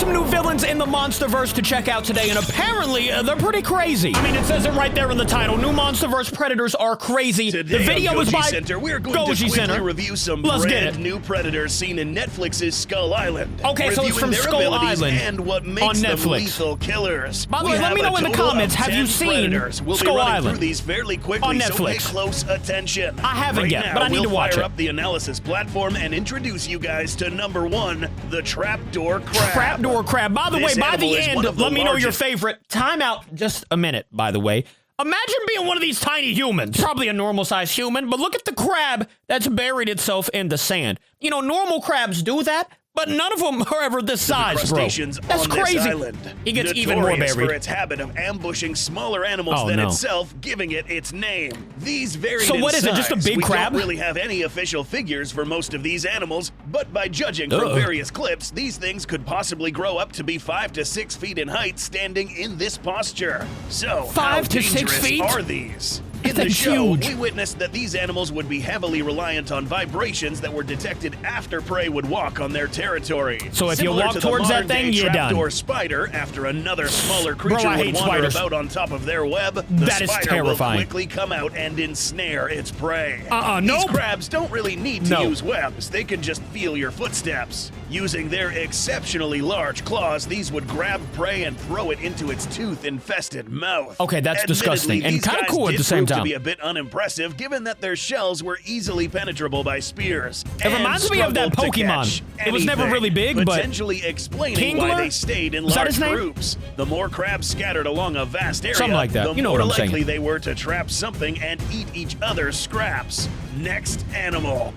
some new villains in the MONSTERVERSE to check out today, and apparently they're pretty crazy. I mean, it says it right there in the title. New MONSTERVERSE predators are crazy. Today the video is by Center, we're going to quickly review some brand new predators seen in Netflix's Skull Island. Okay, so it's from Skull Island and what makes them lethal killers. By the way, let me know in the comments, have you seen Skull Island? Through these fairly quickly, on Netflix. So pay close attention. I haven't yet, but I need to watch it. We'll fire up the analysis platform and introduce you guys to number 1, the Trapdoor Crab. Trapdoor Crab. By the way, by the end, let me know your favorite. Time out just a minute, by the way. Imagine being one of these tiny humans. Probably a normal-sized human, but look at the crab that's buried itself in the sand. You know, normal crabs do that, but none of them are ever this size, bro. That's crazy. He gets even more buried. For its habit of ambushing smaller animals than itself, giving it its name. These vary in size. So what is it, just a big crab? We don't really have any official figures for most of these animals, but by judging from various clips, these things could possibly grow up to be 5 to 6 feet in height standing in this posture. So, 5 to 6 feet? Are these? In the show, we witnessed that these animals would be heavily reliant on vibrations that were detected after prey would walk on their territory. So if you walk towards that thing, you're done. Trapdoor spider, after another smaller creature would wander about on top of their web, the spider will quickly come out and ensnare its prey. These crabs don't really need to use webs. They can just feel your footsteps. Using their exceptionally large claws, these would grab prey and throw it into its tooth-infested mouth. Okay, that's disgusting and kind of cool at the same time. To be a bit unimpressive, given that their shells were easily penetrable by spears. It reminds me of that Pokemon. It was never really big, but potentially explaining why they stayed in large groups. The more crabs scattered along a vast area, something like that. The more likely they were to trap something and eat each other's scraps. Next animal.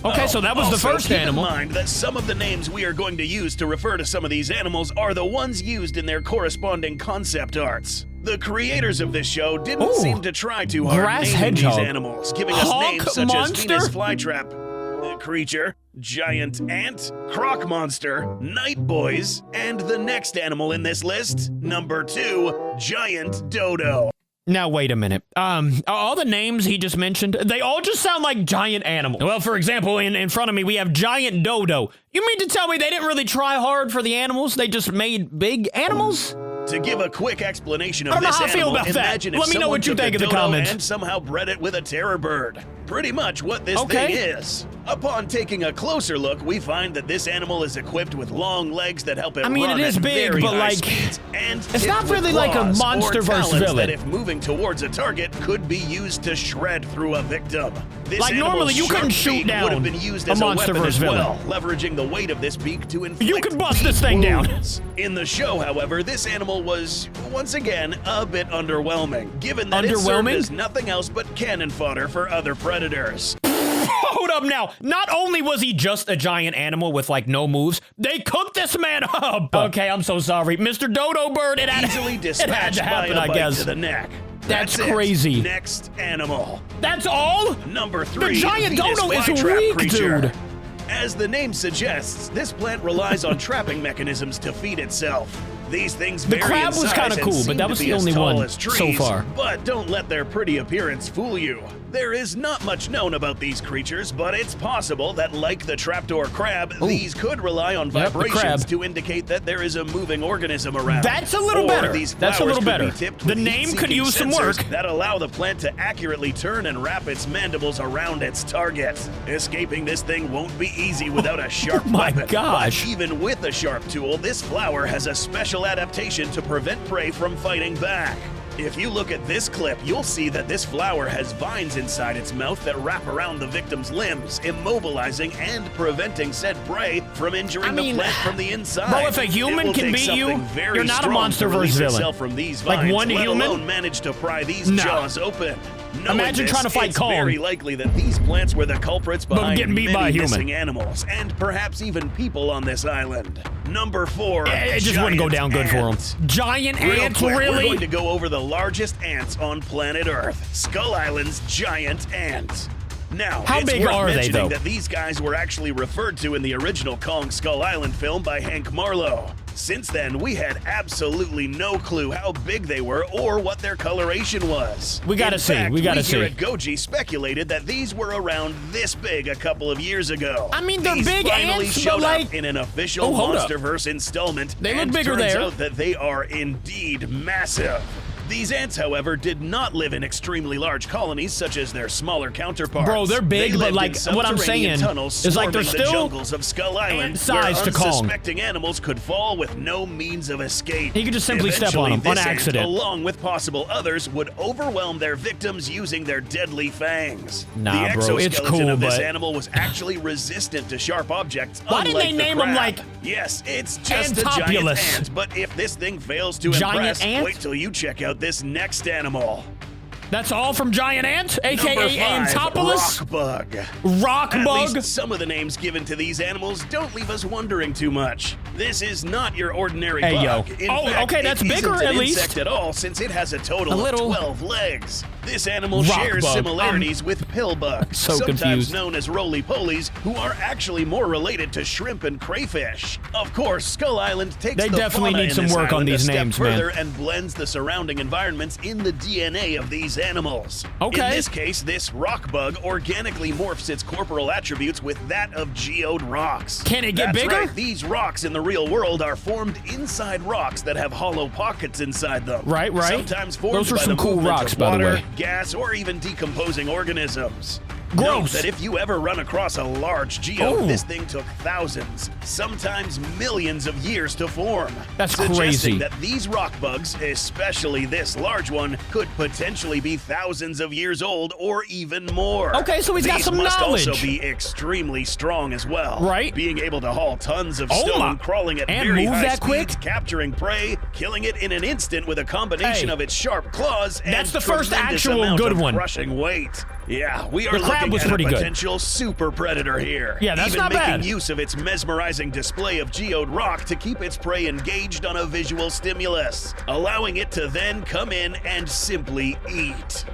Okay, so that was the first animal. Keep in mind that some of the names we are going to use to refer to some of these animals are the ones used in their corresponding concept arts. The creators of this show didn't seem to try too hard naming these animals, giving us names such as Venus flytrap, creature, giant ant, croc monster, NIGHTBOYS, and the next animal in this list, number 2, giant dodo. Now, wait a minute. All the names he just mentioned, they all just sound like giant animals. Well, for example, in front of me, we have giant dodo. You mean to tell me they didn't really try hard for the animals? They just made big animals? To give a quick explanation of this animal, imagine if Let me know what you think in the comments. And somehow bred it with a terror bird. Pretty much what this thing is. Upon taking a closer look, we find that this animal is equipped with long legs that help it run it is at big, very but high like, speeds, and it's not really like a MONSTERVERSE villain. That if moving towards a target could be used to shred through a victim. This like normally you couldn't shoot down would have been used as a MONSTERVERSE villain, leveraging the weight of this beak to inflict you could bust this thing down. In the show, however, this animal was once again a bit underwhelming, given that it served as nothing else but cannon fodder for other predators. Hold up now. Not only was he just a giant animal with like no moves, they cooked this man up. Okay, I'm so sorry. Mr. Dodo Bird, it had easily dispatched by a bite to the neck. That's crazy. Next animal. That's all? Number 3. The giant dodo is weak, dude. As the name suggests, this plant relies on trapping mechanisms to feed itself. These things vary in size. The crab was kind of cool, but that was the only one so far. But don't let their pretty appearance fool you. There is not much known about these creatures, but it's possible that, like the trapdoor crab, these could rely on vibrations to indicate that there is a moving organism around. That's a little better. That's a little better. The name could use some work. That allow the plant to accurately turn and wrap its mandibles around its target. Escaping this thing won't be easy without a sharp weapon. My gosh. But even with a sharp tool, this flower has a special adaptation to prevent prey from fighting back. If you look at this clip, you'll see that this flower has vines inside its mouth that wrap around the victim's limbs, immobilizing and preventing said prey from injuring the plant from the inside. Bro, if a human can beat you, you're not a MONSTERVERSE villain. From these vines, like one human managed to pry these jaws open. Imagine trying to fight Kong. It's very likely that these plants were the culprits behind many missing animals, and perhaps even people on this island. Number 4. It just wouldn't go down good for them. Giant ants, really? We're going to go over the largest ants on planet Earth. Skull Island's giant ants. Now, how big are they, though? That these guys were actually referred to in the original Kong Skull Island film by Hank Marlowe. Since then, we had absolutely no clue how big they were or what their coloration was. We gotta see. We gotta see. Here at Goji speculated that these were around this big a couple of years ago. I mean, they're these big finally ants, showed but like... up in an official MonsterVerse installment. They look and bigger turns there. out that they are indeed massive. These ants, however, did not live in extremely large colonies such as their smaller counterparts. Bro, they're big, they but like subterranean what I'm saying tunnels is like they're swarming the still jungles of Skull Island, ant size where to Kong. unsuspecting animals could fall with no means of escape. He could just simply step on them on This ant, accident. along with possible others, would overwhelm their victims using their deadly fangs. Nah, the bro, it's exoskeleton cool, of this but... animal was actually resistant to sharp objects. Why didn't they name them like... Yes, it's just a giant Antopulus? ant, but if this thing fails to Giant impress, ant? wait till you check out this next animal. That's all from Giant Ant, Number aka 5, Antopulus? Rock bug. Rock At bug? least some of the names given to these animals don't leave us wondering too much. This is not your ordinary Hey, bug. yo. In Oh, fact, okay, that's it bigger isn't an at least. insect at all, since it has a total A little of 12 legs. This animal rock shares bug. similarities with pill bugs, so sometimes confused. known as roly-polies, who are actually more related to shrimp and crayfish. Of course, Skull Island takes They the definitely fauna need in some this work on island these a step names, man. further and blends the surrounding environments in the DNA of these animals. Okay. In this case, this rock bug organically morphs its corporal attributes with that of geode rocks. Can it get That's bigger? Right. These rocks in the real world are formed inside rocks that have hollow pockets inside them. Right. Sometimes formed Those are by some the cool movement rocks, of by the water, way. gas, or even decomposing organisms. Gross. Note that if you ever run across a large geode, Oh. this thing took thousands, sometimes millions of years to form. That's suggesting crazy. that these rock bugs, especially this large one, could potentially be thousands of years old or even more. Okay, so he's got These some must knowledge. also be extremely strong as well. Right. Being able to haul tons of Oh stone, my- crawling at and very move high that quick? speeds, capturing prey, killing it in an instant with a combination Hey. of its sharp claws and That's the first tremendous actual amount good of one. crushing weight. Yeah, we are The crab looking was at pretty a good. potential super predator here. Yeah, that's Even not making bad. use of its mesmerizing display of geode rock to keep its prey engaged on a visual stimulus, allowing it to then come in and simply eat.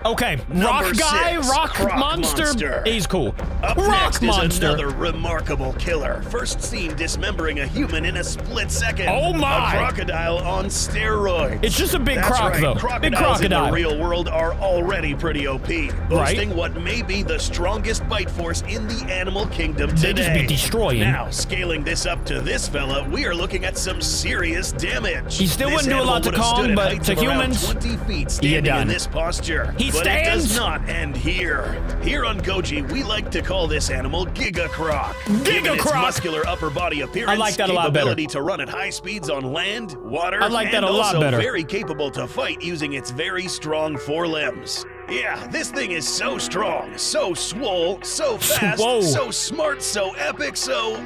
Okay, Number rock guy, 6, rock Croc monster. He's cool. Up rock next monster. is another remarkable killer. First seen dismembering a human in a split second. Oh my! A crocodile on steroids. It's just a big That's croc, right. though. Crocodiles Big crocodile. in the real world are already pretty OP, boasting what may be the strongest bite force in the animal kingdom today. They just be destroying. Now, scaling this up to this fella, we are looking at some serious damage. He still This wouldn't do a animal lot to would have stood Kong, at but heights to of around humans, 20 feet you're standing done. in this posture. He But it stands. does not end here. Here on Goji, we like to call this animal Giga Croc. Given its Croc. muscular upper body appearance, I like that a lot better. capability to run at high speeds on land, water, I like that and a lot also better. very capable to fight using its very strong forelimbs. Yeah, this thing is so strong, so swole, so fast, Swole. so smart, so epic, so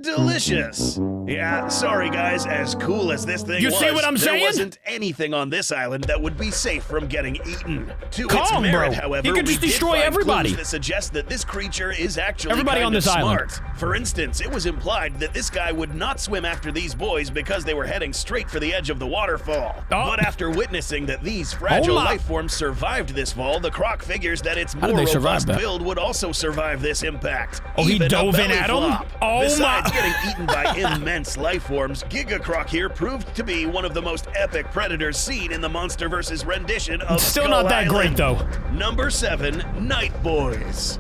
delicious. Yeah, sorry guys, as cool as this thing You was, see what I'm there saying? wasn't anything on this island that would be safe from getting eaten. To its Kong, merit, bro. however, He could we just did destroy find everybody. clues that suggest that this creature is actually Everybody kind on of this island. smart. For instance, it was implied that this guy would not swim after these boys because they were heading straight for the edge of the waterfall. Oh. But after witnessing that these fragile my. life forms survived this fall, the Croc figures that its more did they survive robust that? build would also survive this impact. Oh, he Even a dove in belly at him? flop. Oh, Besides my. getting eaten by immense life forms, Giga Croc here proved to be one of the most epic predators seen in the MonsterVerse's rendition of Still Skull not that great, Island. though. Number 7, Nightboys.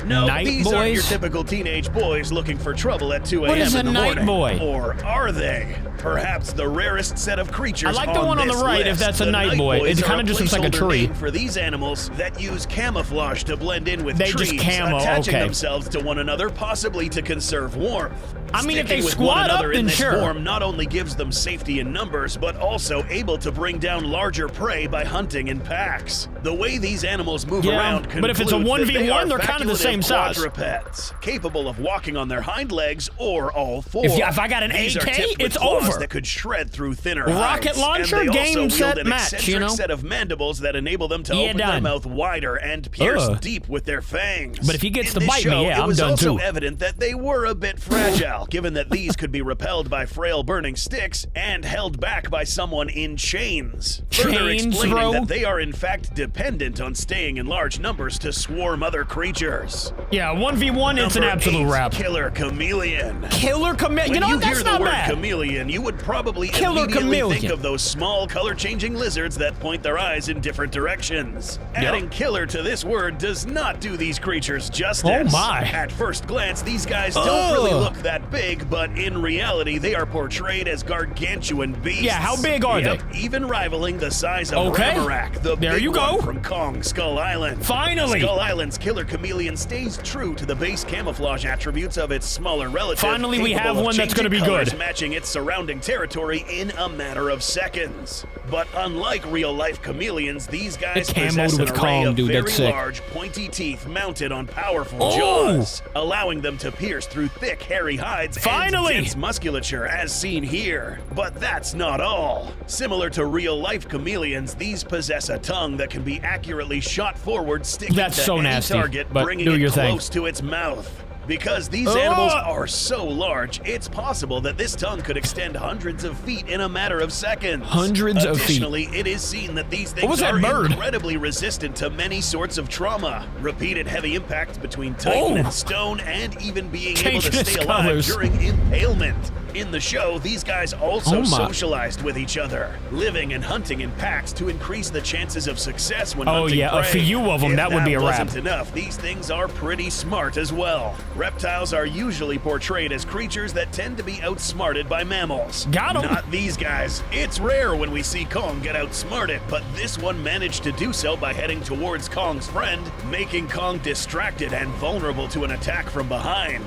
No, Night these aren't your boys? typical teenage boys looking for trouble at 2 What a.m. is a in the night morning. boy? Or are they? Perhaps the rarest set of creatures I like the one on the this right, if list. that's a The night boy. boys It are kinda just looks like a placeholder tree. name for these animals that use camouflage to blend in with They trees, just camo, attaching okay. themselves to one another, possibly to conserve warmth. I mean, if Sticking they with squat one up, another then in this sure. form not only gives them safety in numbers, but also able to bring down larger prey by hunting in packs. The way these animals move Yeah, around but if it's a concludes that 1v1, they are they're kind of the same facultative size. quadrupeds, capable of walking on their hind legs or all four. If I got an These are AK, tipped with it's claws over. that could shred through thinner Rocket hides. launcher, And they game, also set, wield an match, eccentric you know? set of mandibles that enable them to Yeah, open their done. mouth wider and pierce Ugh. deep with their fangs. But if he gets In to this bite me, show, yeah, it I'm was done also too. evident that they were a bit fragile. versatile, given that these could be repelled by frail burning sticks and held back by someone in chains. Further explaining that they are in fact dependent on staying in large numbers to swarm other creatures. Yeah, 1v1, it's an absolute wrap. Killer chameleon. Killer chameleon. You know what? That's not bad. When you hear the word chameleon, you would probably immediately think of those small color-changing lizards that point their eyes in different directions. Adding killer to this word does not do these creatures justice. Oh my. At first glance, these guys don't really look that big, but in reality, they are portrayed as gargantuan beasts. Yeah, how big are they? Even rivaling the size of Ramarak, the big one from Kong Skull Island. Finally! Skull Island's killer chameleon stays true to the base camouflage attributes of its smaller relative. Finally, we have one that's going to be good. Matching its surrounding territory in a matter of seconds. But unlike real-life chameleons, these guys possess an array of very large, pointy teeth mounted on powerful jaws, allowing them to pierce through thick, hairy hides and dense musculature, as seen here. But that's not all. Similar to real-life chameleons, these possess a tongue that can be accurately shot forward, sticking to any target, bringing it close to its mouth. Because these animals are so large, it's possible that this tongue could extend hundreds of feet in a matter of seconds. Additionally, it is seen that these things are incredibly resistant to many sorts of trauma. Repeated heavy impacts between titan and stone, and even being able to stay alive during impalement. In the show, these guys also socialized with each other, living and hunting in packs to increase the chances of success when hunting prey. A few of them, that would be a wrap. If that wasn't enough, these things are pretty smart as well. Reptiles are usually portrayed as creatures that tend to be outsmarted by mammals. Got 'em. Not these guys. It's rare when we see Kong get outsmarted, but this one managed to do so by heading towards Kong's friend, making Kong distracted and vulnerable to an attack from behind.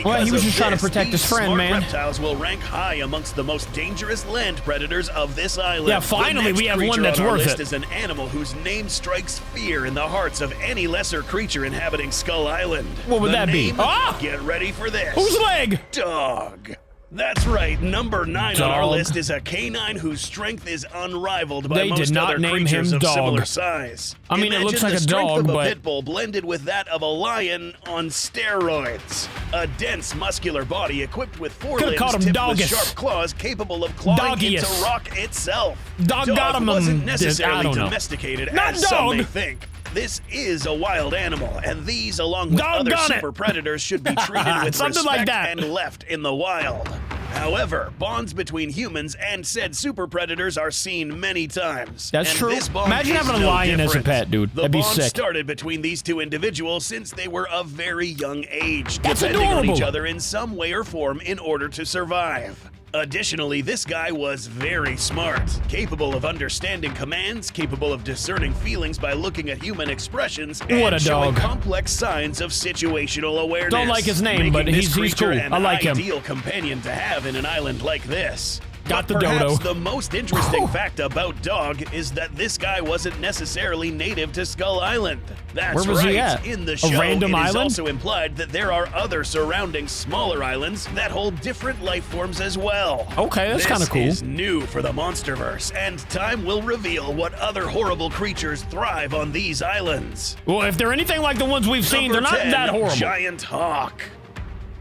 Well, he was just trying to protect his friend, man. Reptiles will rank high amongst the most dangerous land predators of this island. Yeah, finally we have one that's worth it. Is an animal whose name strikes fear in the hearts of any lesser creature inhabiting Skull Island. What would that be? Get ready for this. Whose leg? Dog. That's right, number 9 on our list is a canine whose strength is unrivaled by most other creatures of similar size. I mean, it looks like a dog, but... a pit bull blended with that of a lion on steroids. A dense, muscular body equipped with 4 limbs tipped with sharp claws capable of clawing into rock itself. Dog wasn't necessarily domesticated as some may think. This is a wild animal, and these, along with other super predators, should be treated with respect and left in the wild. However, bonds between humans and said super predators are seen many times. That's true. Imagine having a lion as a pet, dude. That'd be sick. The bond started between these two individuals since they were of very young age, depending on each other in some way or form in order to survive. Additionally, this guy was very smart, capable of understanding commands, capable of discerning feelings by looking at human expressions, and showing complex signs of situational awareness. Don't like his name, but he's cool. I like him. An ideal companion to have in an island like this. Got the perhaps dodo. The most interesting fact about Dog is that this guy wasn't necessarily native to Skull Island. That's Where was he at? In the show, a random it is island? also implied that there are other surrounding smaller islands that hold different life forms as well. Okay, that's kind of cool. This is new for the MONSTERVERSE, and time will reveal what other horrible creatures thrive on these islands. Well, if they're anything like the ones we've seen, they're not that horrible. Giant Hawk.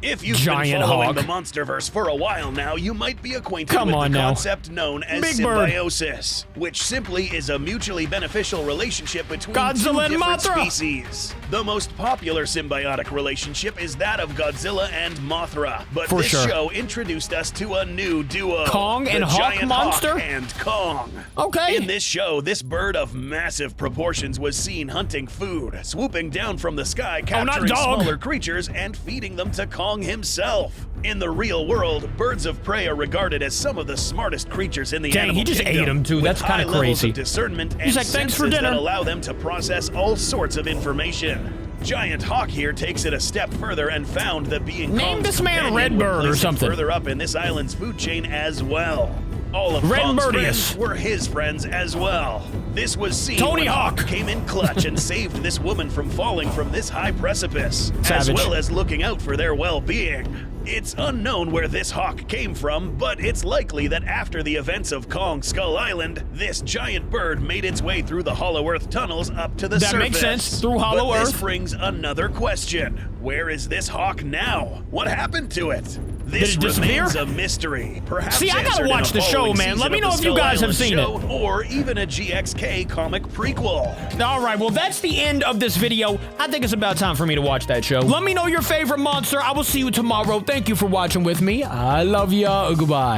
If you've been following the MONSTERVERSE for a while now, you might be acquainted with the concept known as symbiosis, which simply is a mutually beneficial relationship between two different species. The most popular symbiotic relationship is that of Godzilla and Mothra, but this show introduced us to a new duo, Kong and Hawk monster? Hawk and Kong. Okay. In this show, this bird of massive proportions was seen hunting food, swooping down from the sky, capturing smaller creatures and feeding them to Kong himself. In the real world, birds of prey are regarded as some of the smartest creatures in the animal he just kingdom, ate them too. That's kind of crazy. Of discernment He's and like, thanks for dinner. That allow them to process all sorts of information. Giant Hawk here takes it a step further and found that being Name this man Redbird or something. Further up in this island's food chain as well. All of Kong's friends were his friends as well. This was seen when Hawk came in clutch and saved this woman from falling from this high precipice, as well as looking out for their well-being. It's unknown where this hawk came from, but it's likely that after the events of Kong Skull Island, this giant bird made its way through the Hollow Earth tunnels up to the surface. That makes sense, through Hollow Earth. This brings another question. Where is this hawk now? What happened to it? This Did it disappear? remains a mystery. Perhaps See, I gotta answered in watch a the show, following man. Let season me of know the if you Skull guys have Island seen show, it. or even a GXK comic prequel. All right, well, that's the end of this video. I think it's about time for me to watch that show. Let me know your favorite monster. I will see you tomorrow. Thank you for watching with me. I love ya. Goodbye.